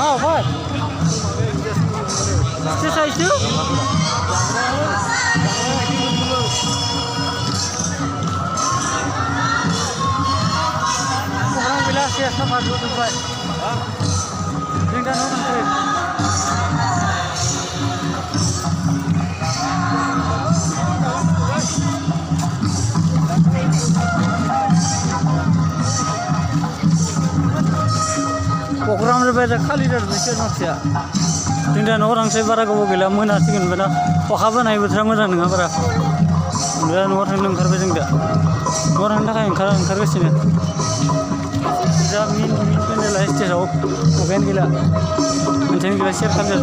Oh, what? This size too? Orang bilang siapa sama dua Dubai. Dengan orang keren. Program berbeda kali dah bikin maksudnya. Dengan orang saya bara kau gila mana sih kan benar. Wahaba naik betul mana dengan bara. Dan orang yang kerja juga. Orang nak yang kerja sini. Min pendelah istirahat. Mungkin gila. Macam gila share kerja.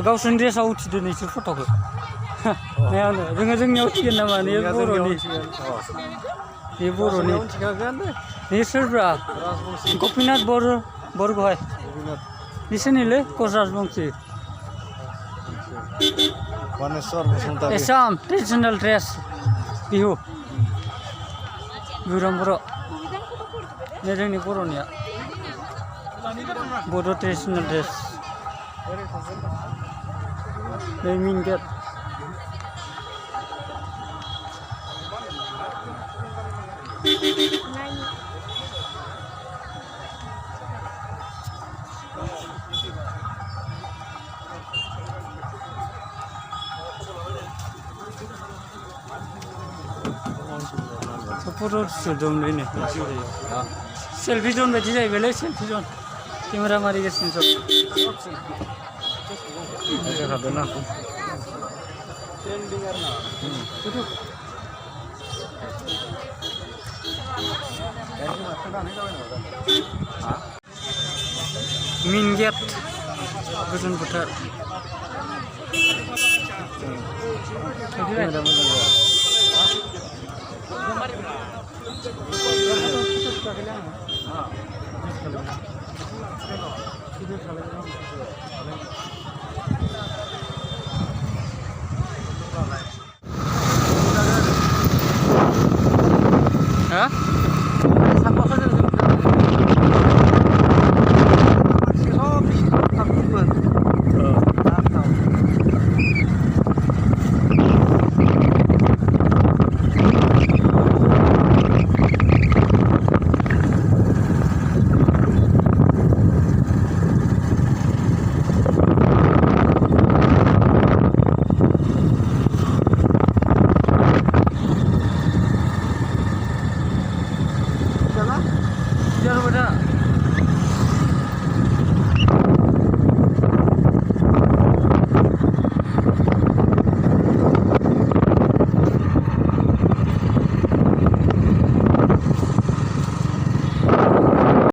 Kau sendiri sahaja tidak nih foto ke? Nih, dengan ujian nama nih boro nih. Nih boro nih. Nih serba. Kopinat boro kau. Di sini le, kosras bangsi. Esam traditional dress, bihu. Bihuram boro. Nih boro nih. Boro traditional dress. They mean get support sudom ini selfie zone baca saya bela selfie zone kamera mari ke sini ada na Minget Bujun putar